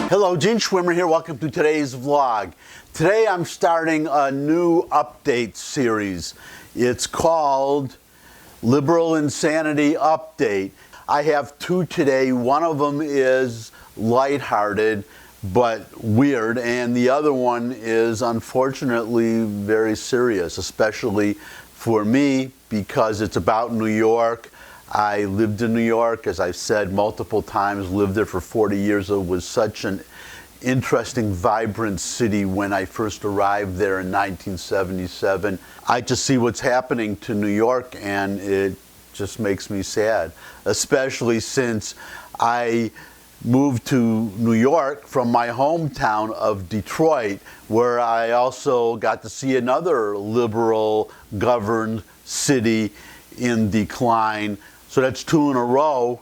Hello, Gene Schwimmer here. Welcome to today's vlog. Today I'm starting a new update series. It's called Liberal Insanity Update. I have two today. One of them is lighthearted but weird, and the other one is unfortunately very serious, especially for me because it's about New York. I lived in New York, as I've said multiple times, lived there for 40 years. It was such an interesting, vibrant city when I first arrived there in 1977. I just see what's happening to New York and it just makes me sad, especially since I moved to New York from my hometown of Detroit, where I also got to see another liberal governed city in decline. So that's two in a row.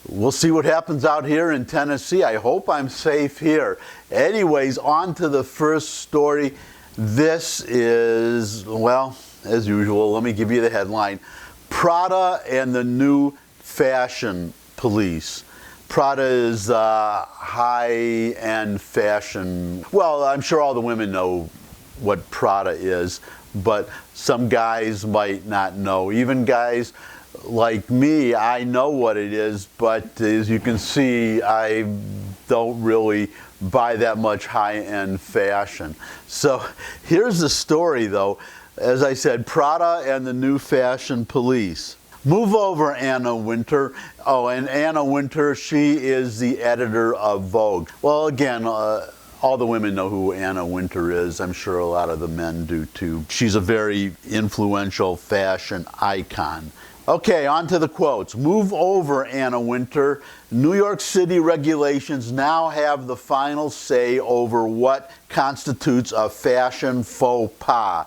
We'll see what happens out here in Tennessee. I hope I'm safe here. Anyways, on to the first story. This is, well, as usual, let me give you the headline. Prada and the new fashion police. Prada is high-end fashion. Well, I'm sure all the women know what Prada is, but some guys might not know. Even guys like me, I know what it is, but as you can see, I don't really buy that much high-end fashion. So here's the story, though. As I said, Prada and the new fashion police. Move over, Anna Wintour. Oh, and Anna Wintour, she is the editor of Vogue. Well, again, all the women know who Anna Wintour is. I'm sure a lot of the men do too. She's a very influential fashion icon. Okay, on to the quotes. Move over, Anna Wintour. New York City regulations now have the final say over what constitutes a fashion faux pas.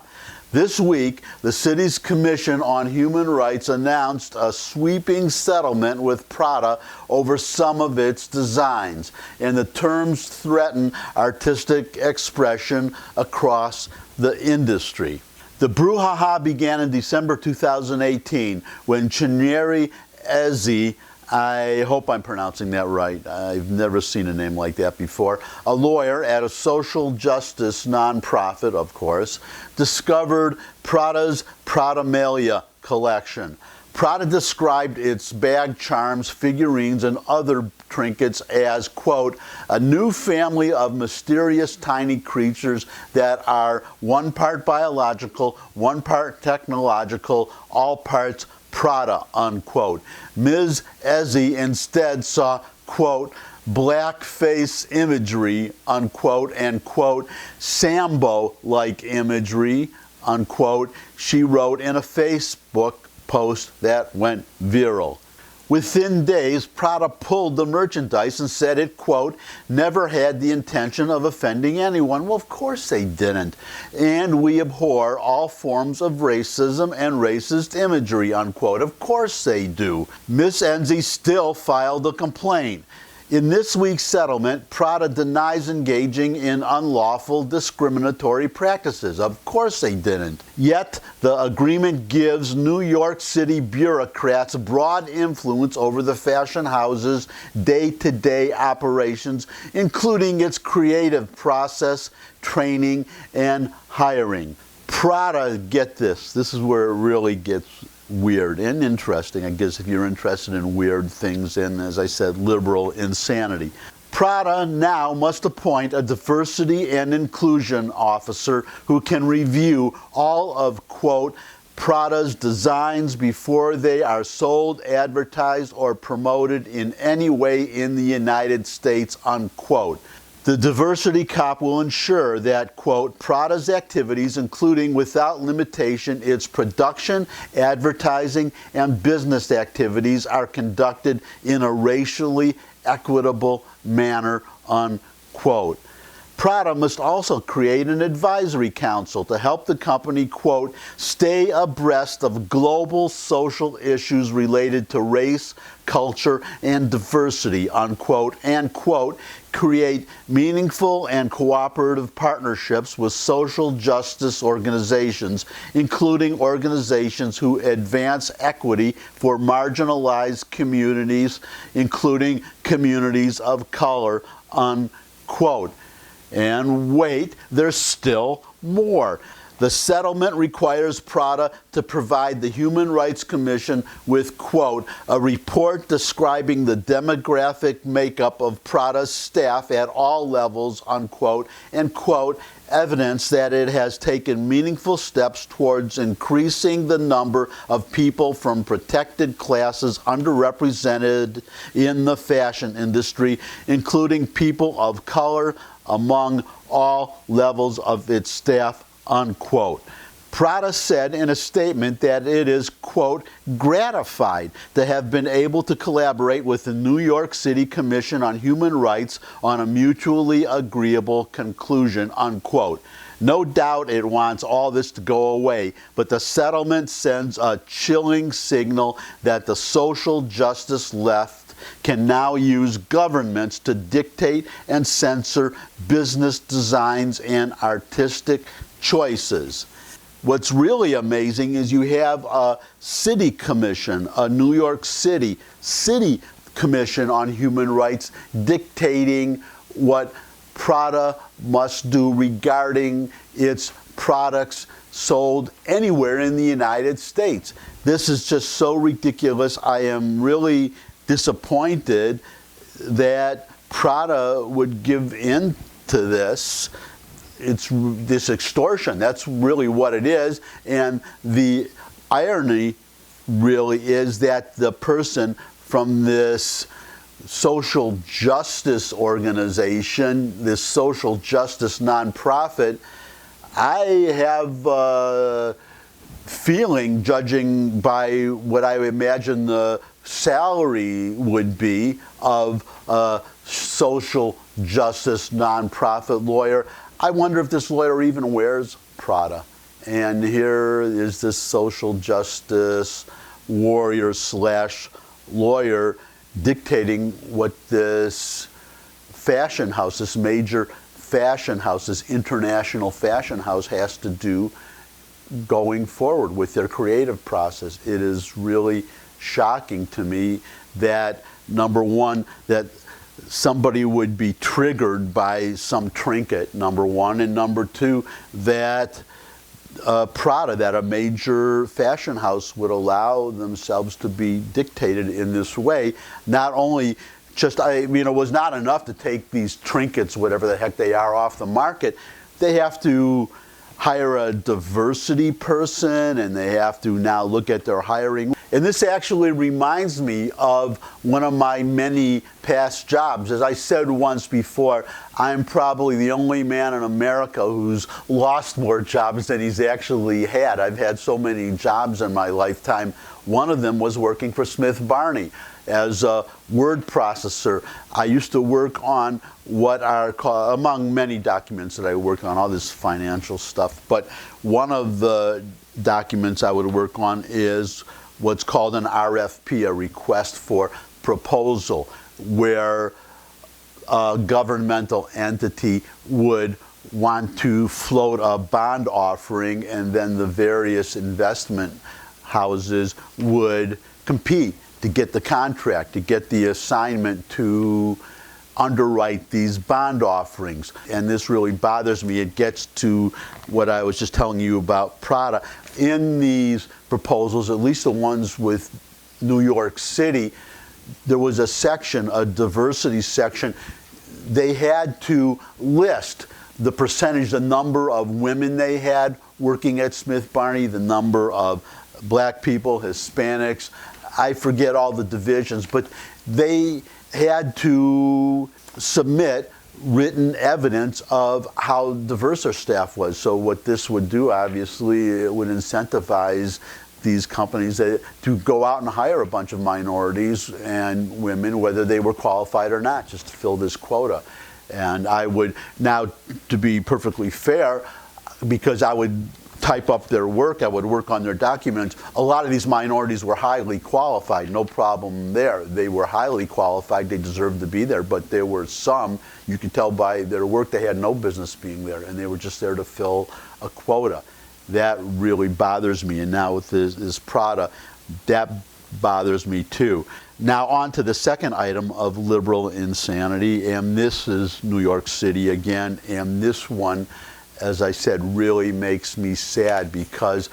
This week, the city's Commission on Human Rights announced a sweeping settlement with Prada over some of its designs, and the terms threaten artistic expression across the industry. The brouhaha began in December 2018 when Chinyere Eze, I hope I'm pronouncing that right, I've never seen a name like that before, a lawyer at a social justice nonprofit, of course, discovered Prada's Prada collection. Prada described its bag charms, figurines, and other trinkets as, quote, a new family of mysterious tiny creatures that are one part biological, one part technological, all parts Prada, unquote. Ms. Eze instead saw, quote, blackface imagery, unquote, and, quote, Sambo-like imagery, unquote, she wrote in a Facebook post that went viral. Within days, Prada pulled the merchandise and said it, quote, never had the intention of offending anyone. Well, of course they didn't. And we abhor all forms of racism and racist imagery, unquote. Of course they do. Miss Eze still filed a complaint. In this week's settlement, Prada denies engaging in unlawful discriminatory practices. Of course they didn't. Yet, the agreement gives New York City bureaucrats broad influence over the fashion house's day-to-day operations, including its creative process, training, and hiring. Prada, get this, this is where it really gets weird and interesting, I guess, if you're interested in weird things and, as I said, liberal insanity. Prada now must appoint a diversity and inclusion officer who can review all of, quote, Prada's designs before they are sold, advertised, or promoted in any way in the United States, unquote. The diversity cop will ensure that, quote, Prada's activities, including without limitation its production, advertising, and business activities, are conducted in a racially equitable manner, unquote. Prada must also create an advisory council to help the company, quote, stay abreast of global social issues related to race, culture, and diversity, unquote, and, quote, create meaningful and cooperative partnerships with social justice organizations, including organizations who advance equity for marginalized communities, including communities of color, unquote. quote. And wait, there's still more. The settlement requires Prada to provide the Human Rights Commission with, quote, a report describing the demographic makeup of Prada's staff at all levels, unquote, and, quote, evidence that it has taken meaningful steps towards increasing the number of people from protected classes underrepresented in the fashion industry, including people of color, among all levels of its staff, unquote. Prada said in a statement that it is, quote, gratified to have been able to collaborate with the New York City Commission on Human Rights on a mutually agreeable conclusion, unquote. No doubt it wants all this to go away, but the settlement sends a chilling signal that the social justice left can now use governments to dictate and censor business designs and artistic choices. What's really amazing is you have a city commission, a New York City commission on human rights dictating what Prada must do regarding its products sold anywhere in the United States. This is just so ridiculous. I am really disappointed that Prada would give in to this. It's this extortion. That's really what it is. And the irony really is that the person from this social justice organization, this social justice nonprofit, I have a feeling, judging by what I imagine the salary would be of a social justice nonprofit lawyer, I wonder if this lawyer even wears Prada. And here is this social justice warrior slash lawyer dictating what this fashion house, this major fashion house, this international fashion house has to do going forward with their creative process. It is really shocking to me that, number one, that somebody would be triggered by some trinket, number one, and number two, that Prada, that a major fashion house would allow themselves to be dictated in this way. Not only just, was not enough to take these trinkets, whatever the heck they are, off the market. They have to hire a diversity person, and they have to now look at their hiring. And this actually reminds me of one of my many past jobs. As I said once before, I'm probably the only man in America who's lost more jobs than he's actually had. I've had so many jobs in my lifetime. One of them was working for Smith Barney as a word processor. I used to work on what are called, among many documents that I work on, all this financial stuff, but one of the documents I would work on is what's called an RFP, a request for proposal, where a governmental entity would want to float a bond offering, and then the various investment houses would compete to get the contract, to get the assignment to underwrite these bond offerings. And this really bothers me. It gets to what I was just telling you about Prada. In these proposals, at least the ones with New York City, there was a section, a diversity section. They had to list the percentage, the number of women they had working at Smith Barney, the number of black people, Hispanics, I forget all the divisions, but they had to submit written evidence of how diverse their staff was. So what this would do, obviously, it would incentivize these companies to go out and hire a bunch of minorities and women, whether they were qualified or not, just to fill this quota. And I would, now, to be perfectly fair, because I would type up their work, I would work on their documents. A lot of these minorities were highly qualified, no problem there. They were highly qualified, they deserved to be there, but there were some, you could tell by their work, they had no business being there, and they were just there to fill a quota. That really bothers me. And now with this Prada, that bothers me too. Now on to the second item of liberal insanity, and this is New York City again, and this one, as I said, really makes me sad because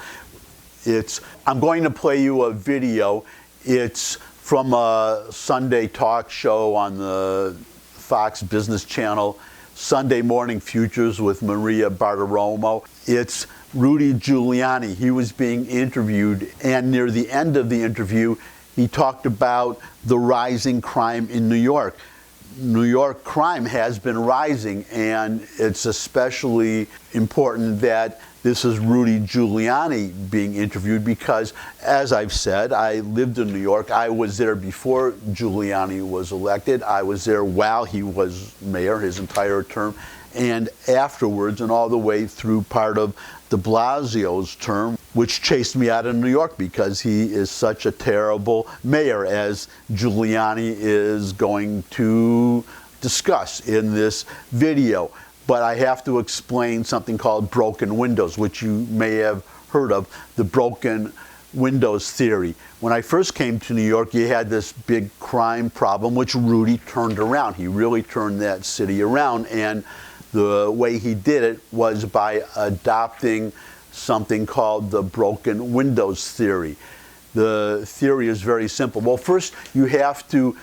I'm going to play you a video. It's from a Sunday talk show on the Fox Business Channel, Sunday Morning Futures with Maria Bartiromo. It's Rudy Giuliani. He was being interviewed, and near the end of the interview, he talked about the rising crime in New York. New York crime has been rising, and it's especially important that this is Rudy Giuliani being interviewed because, as I've said, I lived in New York. I was there before Giuliani was elected. I was there while he was mayor, his entire term, and afterwards, and all the way through part of de Blasio's term, which chased me out of New York because he is such a terrible mayor, as Giuliani is going to discuss in this video. But I have to explain something called broken windows, which you may have heard of, the broken windows theory. When I first came to New York, you had this big crime problem, which Rudy turned around. He really turned that city around, and the way he did it was by adopting something called the broken windows theory. The theory is very simple. Well, first you have to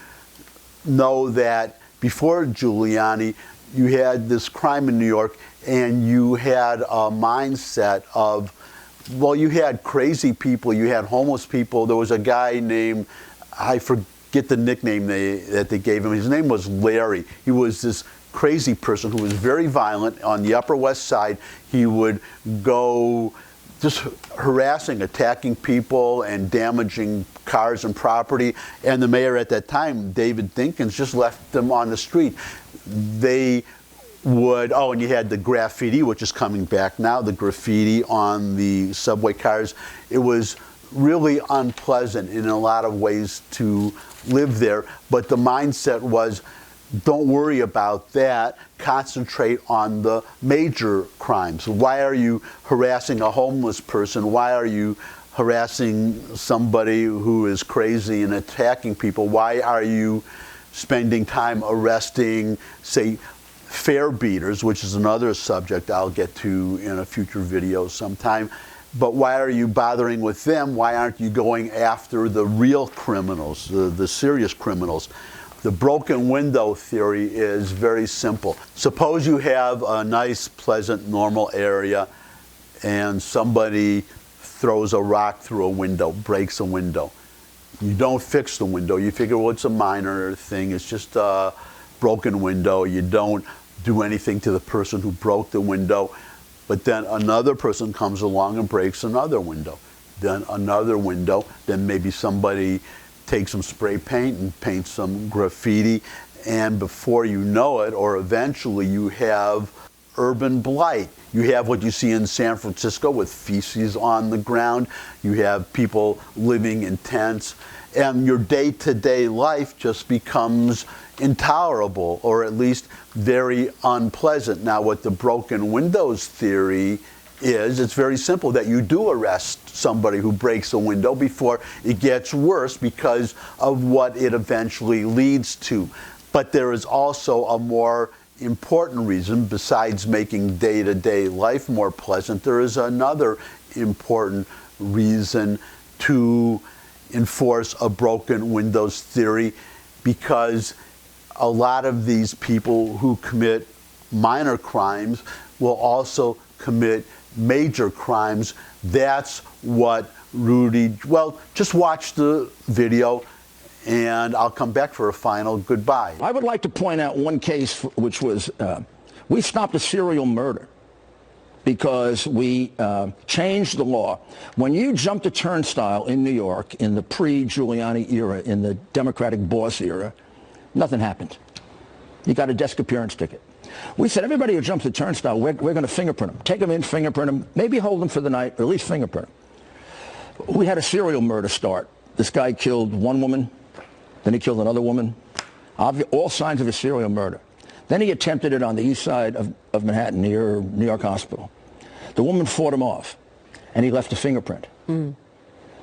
know that before Giuliani, you had this crime in New York, and you had a mindset of, well, you had crazy people, you had homeless people. There was a guy named, I forget the nickname that they gave him. His name was Larry. He was this crazy person who was very violent on the Upper West Side. He would go just harassing, attacking people, and damaging cars and property. And the mayor at that time, David Dinkins, just left them on the street. They would, oh, and you had the graffiti, which is coming back now, the graffiti on the subway cars. It was really unpleasant in a lot of ways to live there, but the mindset was, don't worry about that, concentrate on the major crimes. Why are you harassing a homeless person? Why are you harassing somebody who is crazy and attacking people? Why are you spending time arresting, say, fare beaters, which is another subject I'll get to in a future video sometime? But why are you bothering with them? Why aren't you going after the real criminals, the serious criminals? The broken window theory is very simple. Suppose you have a nice, pleasant, normal area, and somebody throws a rock through a window, breaks a window. You don't fix the window. You figure, well, it's a minor thing. It's just a broken window. You don't do anything to the person who broke the window. But then another person comes along and breaks another window. Then another window. Then maybe somebody takes some spray paint and paints some graffiti. And before you know it, or eventually, you have urban blight. You have what you see in San Francisco with feces on the ground. You have people living in tents, and your day-to-day life just becomes intolerable, or at least very unpleasant. Now, what the broken windows theory is, it's very simple, that you do arrest somebody who breaks a window before it gets worse because of what it eventually leads to. But there is also a more important reason, besides making day-to-day life more pleasant. There is another important reason to enforce a broken windows theory, because a lot of these people who commit minor crimes will also commit major crimes. That's what Rudy, well, just watch the video, and I'll come back for a final goodbye. I would like to point out one case, which was, we stopped a serial murder because we changed the law. When you jumped a turnstile in New York in the pre-Giuliani era, in the Democratic boss era, nothing happened. You got a desk appearance ticket. We said, everybody who jumps the turnstile, we're going to fingerprint them. Take them in, fingerprint them, maybe hold them for the night, or at least fingerprint them. We had a serial murder start. This guy killed one woman, then he killed another woman. All signs of a serial murder. Then he attempted it on the east side of Manhattan, near New York Hospital. The woman fought him off, and he left a fingerprint.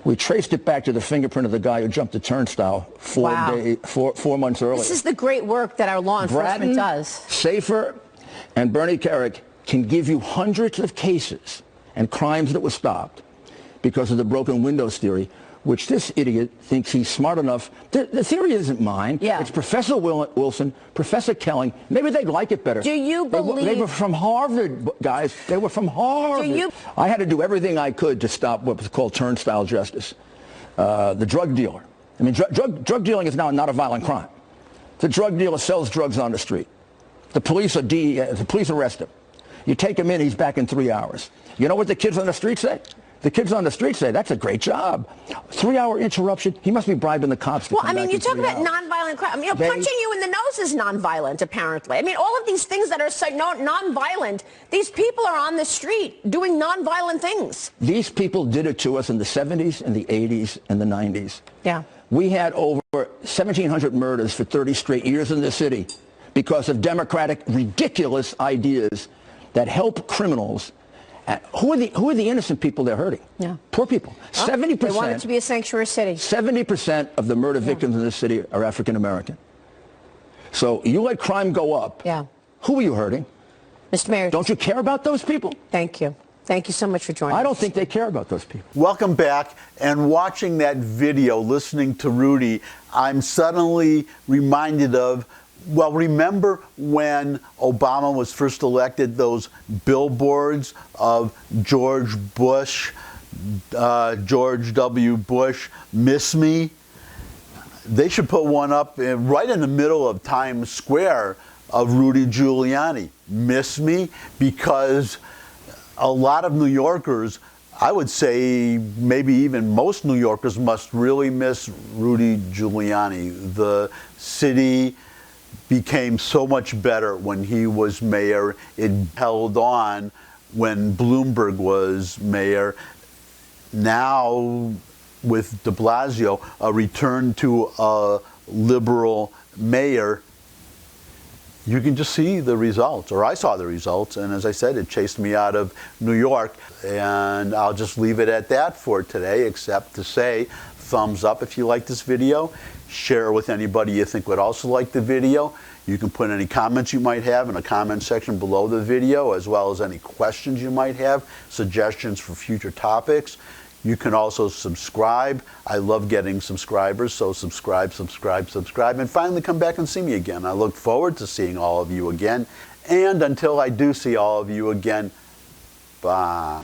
We traced it back to the fingerprint of the guy who jumped the turnstile 4 months earlier. This is the great work that our law enforcement does. Safer, and Bernie Kerik can give you hundreds of cases and crimes that were stopped because of the broken windows theory, which this idiot thinks he's smart enough. The theory isn't mine. Yeah. It's Professor Wilson, Professor Kelling. Maybe they'd like it better. Do you believe... They were from Harvard, guys. They were from Harvard. I had to do everything I could to stop what was called turnstile justice. The drug dealer. I mean, drug dealing is now not a violent crime. The drug dealer sells drugs on the street. The police arrest him. You take him in, he's back in 3 hours. You know what the kids on the street say? The kids on the street say, that's a great job. 3-hour interruption. He must be bribing the cops to come back in 3 hours. Well, I mean, you talk about nonviolent crime. I mean, punching you in the nose is nonviolent, apparently. I mean, all of these things that are so nonviolent, these people are on the street doing nonviolent things. These people did it to us in the 70s and the 80s and the 90s. Yeah. We had over 1,700 murders for 30 straight years in this city because of democratic, ridiculous ideas that help criminals. Who are the innocent people they're hurting? Yeah. Poor people. 70%. They want it to be a sanctuary city. 70% of the murder victims in this city are African American. So you let crime go up. Yeah. Who are you hurting? Mr. Mayor. Don't you care about those people? Thank you. Thank you so much for joining us. I don't think they care about those people. Welcome back. And watching that video, listening to Rudy, I'm suddenly reminded of, well, remember when Obama was first elected, those billboards of George Bush, George W. Bush, miss me? They should put one up right in the middle of Times Square of Rudy Giuliani, miss me? Because a lot of New Yorkers, I would say maybe even most New Yorkers, must really miss Rudy Giuliani. The city became so much better when he was mayor. It held on when Bloomberg was mayor. Now, with de Blasio, a return to a liberal mayor, you can just see the results, or I saw the results, and as I said, it chased me out of New York. And I'll just leave it at that for today, except to say, thumbs up if you like this video. Share it with anybody you think would also like the video. You can put any comments you might have in the comment section below the video, as well as any questions you might have, suggestions for future topics. You can also subscribe. I love getting subscribers, so subscribe, subscribe, subscribe, and finally come back and see me again. I look forward to seeing all of you again. And until I do see all of you again, bye.